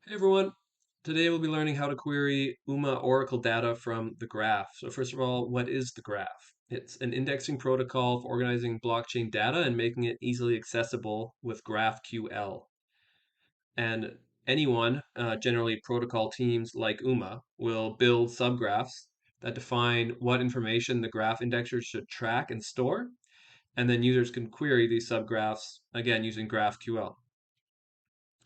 Hey everyone, today we'll be learning how to query UMA Oracle data from the graph. So first of all, what is the graph? It's an indexing protocol for organizing blockchain data and making it easily accessible with GraphQL. And anyone, generally protocol teams like UMA, will build subgraphs that define what information the graph indexer should track and store, and then users can query these subgraphs, again, using GraphQL.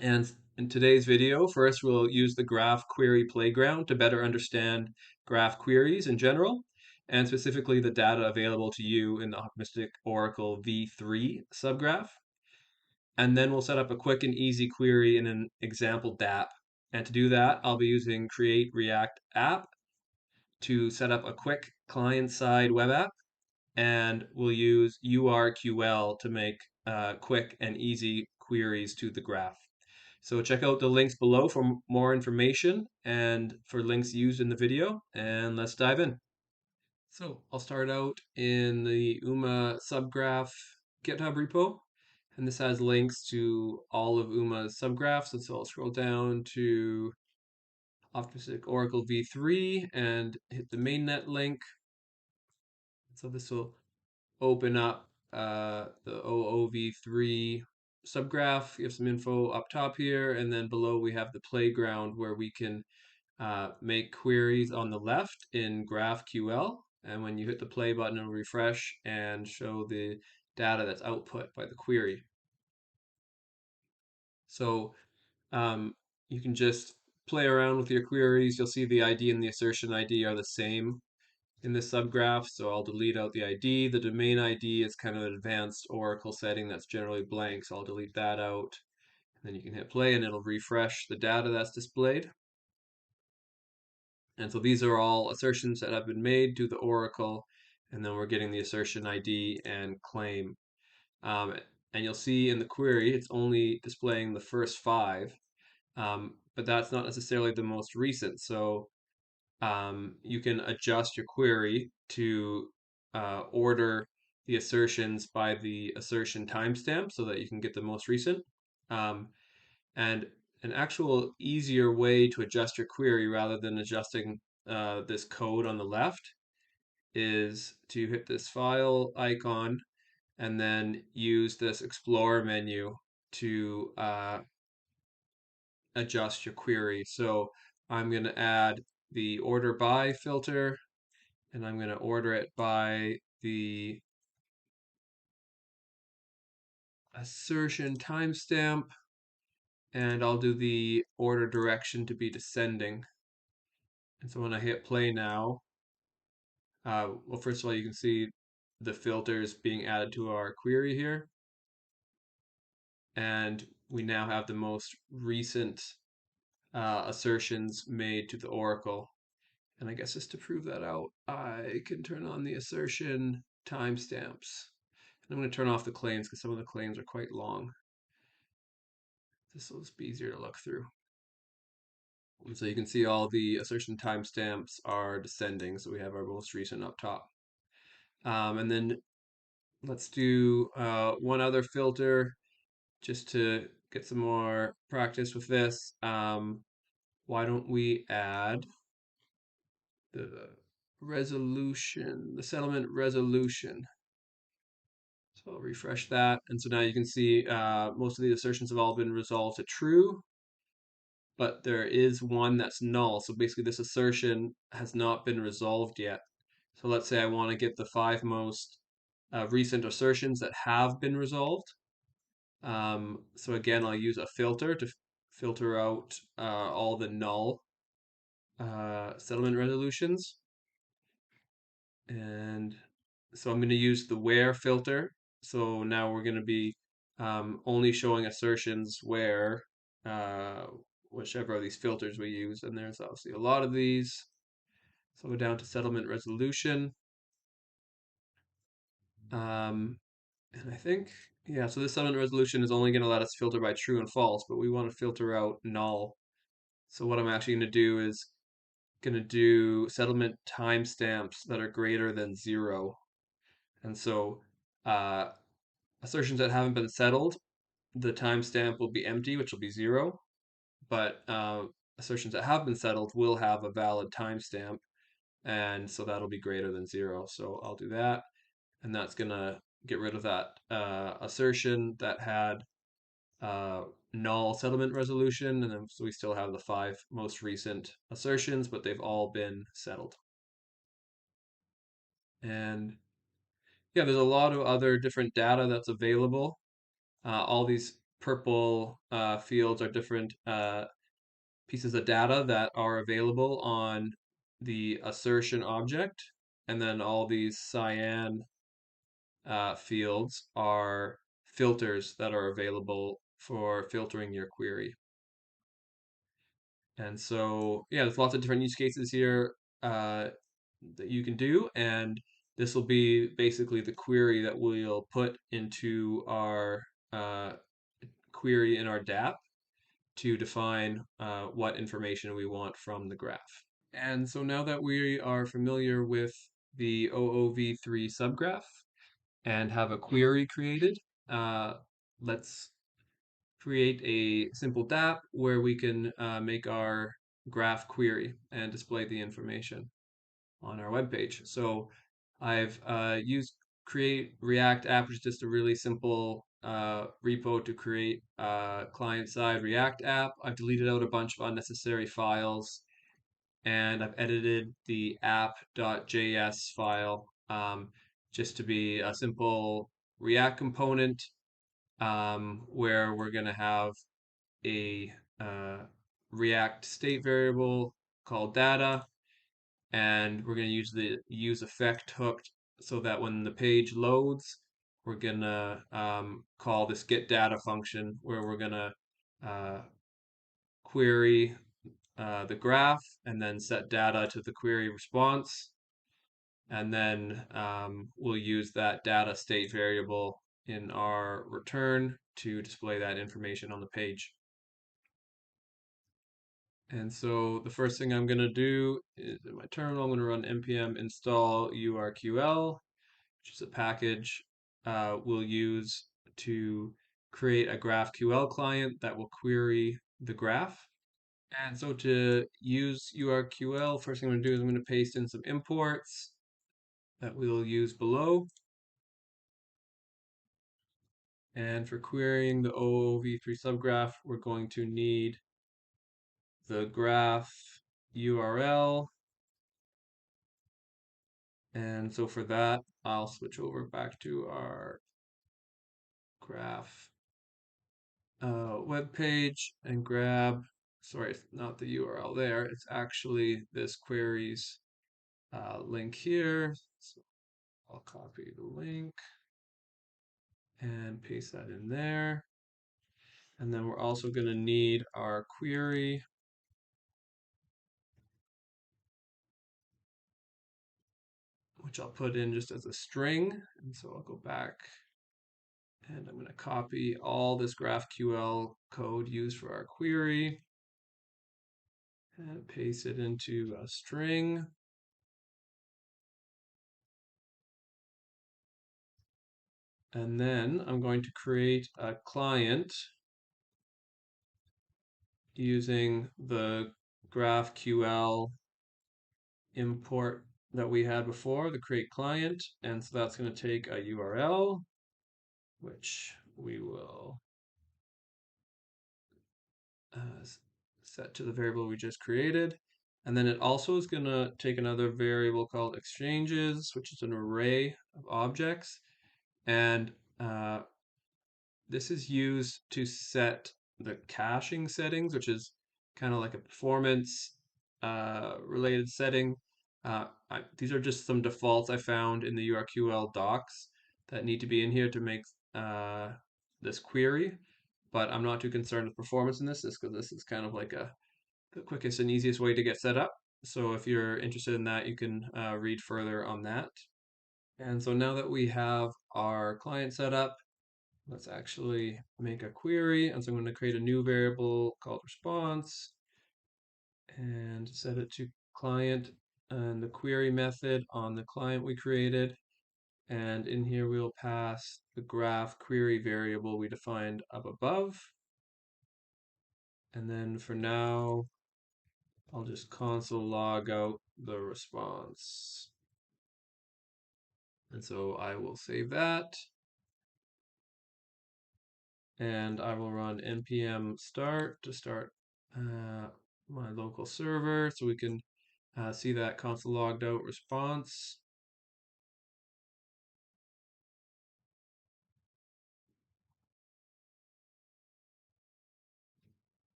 And in today's video, first we'll use the Graph Query Playground to better understand graph queries in general, and specifically the data available to you in the optimistic Oracle V3 subgraph. And then we'll set up a quick and easy query in an example Dapp. And to do that, I'll be using Create React App to set up a quick client-side web app, and we'll use URQL to make quick and easy queries to the graph. So check out the links below for more information and for links used in the video, and let's dive in. So I'll start out in the UMA subgraph GitHub repo, and this has links to all of UMA's subgraphs. And so I'll scroll down to optimistic Oracle v3 and hit the mainnet link. So this will open up the OOV3 subgraph. You have some info up top here, and then below we have the playground where we can make queries on the left in GraphQL. And when you hit the play button, it'll refresh and show the data that's output by the query. So um, you can just play around with your queries. You'll see the ID and the assertion ID are the same in this subgraph, so I'll delete out the ID. The domain ID is kind of an advanced Oracle setting that's generally blank, so I'll delete that out. And then you can hit play and it'll refresh the data that's displayed. And so these are all assertions that have been made to the Oracle, and then we're getting the assertion ID and claim. And you'll see in the query, it's only displaying the first five, but that's not necessarily the most recent. So you can adjust your query to order the assertions by the assertion timestamp so that you can get the most recent. Um, and an actual easier way to adjust your query rather than adjusting this code on the left is to hit this file icon and then use this Explorer menu to adjust your query. So I'm going to add the order by filter, and I'm going to order it by the assertion timestamp, and I'll do the order direction to be descending. And so when I hit play now, well, first of all, you can see the filters being added to our query here, and we now have the most recent assertions made to the Oracle. And I guess just to prove that out, I can turn on the assertion timestamps. And I'm going to turn off the claims because some of the claims are quite long. This will just be easier to look through. And so you can see all the assertion timestamps are descending, so we have our most recent up top. And then let's do one other filter just to get some more practice with this. Why don't we add the resolution, the settlement resolution. So I'll refresh that. And so now you can see most of the assertions have all been resolved to true, but there is one that's null. So basically this assertion has not been resolved yet. So let's say I want to get the five most recent assertions that have been resolved. So again, I'll use a filter to filter out all the null settlement resolutions. And so I'm going to use the where filter. So now we're going to be only showing assertions where whichever of these filters we use. And there's obviously a lot of these. So we're down to settlement resolution. And I think, yeah, so this settlement resolution is only going to let us filter by true and false, but we want to filter out null. So what I'm actually going to do is going to do settlement timestamps that are greater than 0. And so uh, assertions that haven't been settled, the timestamp will be empty, which will be 0. but assertions that have been settled will have a valid timestamp, and so that'll be greater than 0. So I'll do that, and that's gonna get rid of that assertion that had null settlement resolution, and then so we still have the 5 most recent assertions, but they've all been settled. And yeah, there's a lot of other different data that's available. All these purple fields are different pieces of data that are available on the assertion object, and then all these cyan fields are filters that are available for filtering your query. And so, yeah, there's lots of different use cases here that you can do, and this will be basically the query that we'll put into our uh, query in our Dapp to define what information we want from the graph. And so now that we are familiar with the OOV3 subgraph and have a query created, let's create a simple Dapp where we can make our graph query and display the information on our web page. So I've used create React app, which is just a really simple repo to create a client-side React app. I've deleted out a bunch of unnecessary files, and I've edited the app.js file just to be a simple React component where we're going to have a React state variable called data, and we're going to use the use effect hook so that when the page loads, we're going to call this get data function where we're going to uh, query the graph and then set data to the query response. And then we'll use that data state variable in our return to display that information on the page. And so the first thing I'm going to do is in my terminal, I'm going to run npm install urql, which is a package we'll use to create a GraphQL client that will query the graph. And so to use urql, first thing I'm going to do is I'm going to paste in some imports that we'll use below. And for querying the OOV3 subgraph, we're going to need the graph URL. And so for that, I'll switch over back to our graph web page and grab, sorry, it's not the URL there, it's actually this queries link here. So I'll copy the link and paste that in there. And then we're also going to need our query, which I'll put in just as a string. And so I'll go back and I'm going to copy all this GraphQL code used for our query and paste it into a string. And then I'm going to create a client using the GraphQL import that we had before, the create client. And so that's going to take a URL, which we will set to the variable we just created. And then it also is going to take another variable called exchanges, which is an array of objects. And this is used to set the caching settings, which is kind of like a performance related setting. These are just some defaults I found in the URQL docs that need to be in here to make this query, but I'm not too concerned with performance in this because this is kind of like the quickest and easiest way to get set up. So if you're interested in that, you can read further on that. And so now that we have our client set up, let's actually make a query. And so I'm going to create a new variable called response and set it to client and the query method on the client we created. And in here, we'll pass the graph query variable we defined up above. And then for now, I'll just console log out the response. And so I will save that. And I will run npm start to start my local server so we can see that console logged out response.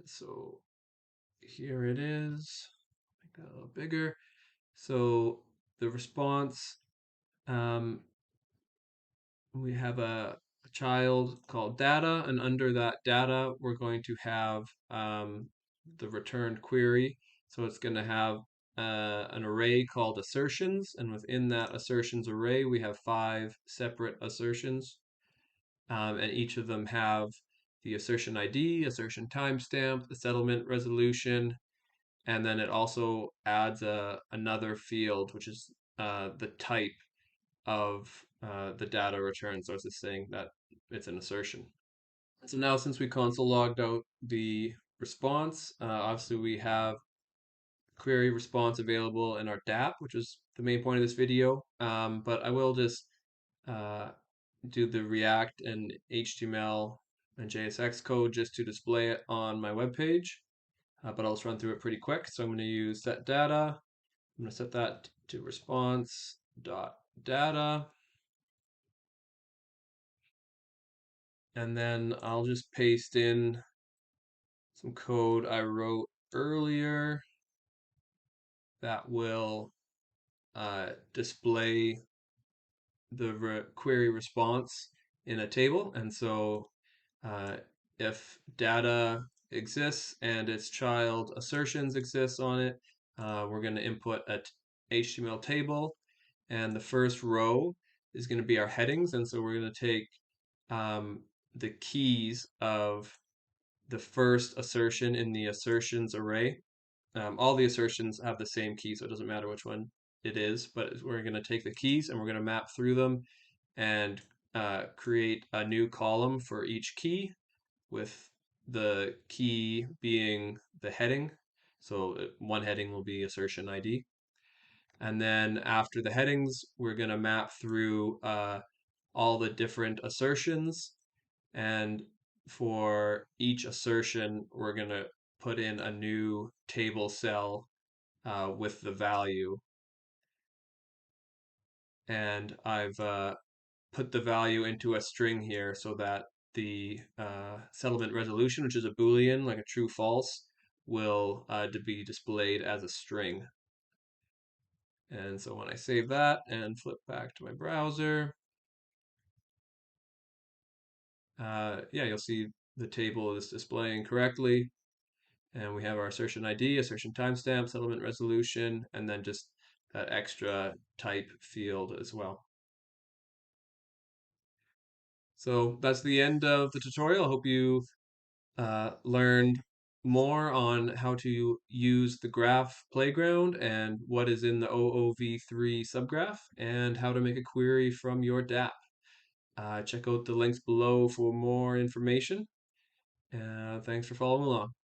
And so here it is. Make that a little bigger. So the response, um, we have a child called data, and under that data, we're going to have the returned query. So it's going to have an array called assertions, and within that assertions array, we have 5 separate assertions, and each of them have the assertion ID, assertion timestamp, the settlement resolution, and then it also adds another field, which is the type of the data return. So it's just saying that it's an assertion. So now since we console logged out the response, obviously we have query response available in our Dapp, which is the main point of this video. But I will just uh, do the React and HTML and JSX code just to display it on my web page. But I'll just run through it pretty quick. So I'm going to use set data. I'm going to set that to response dot data. And then I'll just paste in some code I wrote earlier that will display the query response in a table. And so uh, if data exists and its child assertions exists on it, we're going to input a HTML table. And the first row is going to be our headings. And so we're going to take the keys of the first assertion in the assertions array. All the assertions have the same key, so it doesn't matter which one it is, but we're going to take the keys and we're going to map through them and create a new column for each key, with the key being the heading. So one heading will be assertion ID. And then after the headings, we're going to map through all the different assertions, and for each assertion, we're going to put in a new table cell with the value. And I've put the value into a string here so that the settlement resolution, which is a Boolean, like a true false, will be displayed as a string. And so when I save that and flip back to my browser, yeah, you'll see the table is displaying correctly. And we have our assertion ID, assertion timestamp, settlement resolution, and then just that extra type field as well. So that's the end of the tutorial. I hope you learned more on how to use the graph playground and what is in the OOV3 subgraph, and how to make a query from your Dapp. Check out the links below for more information. Thanks for following along.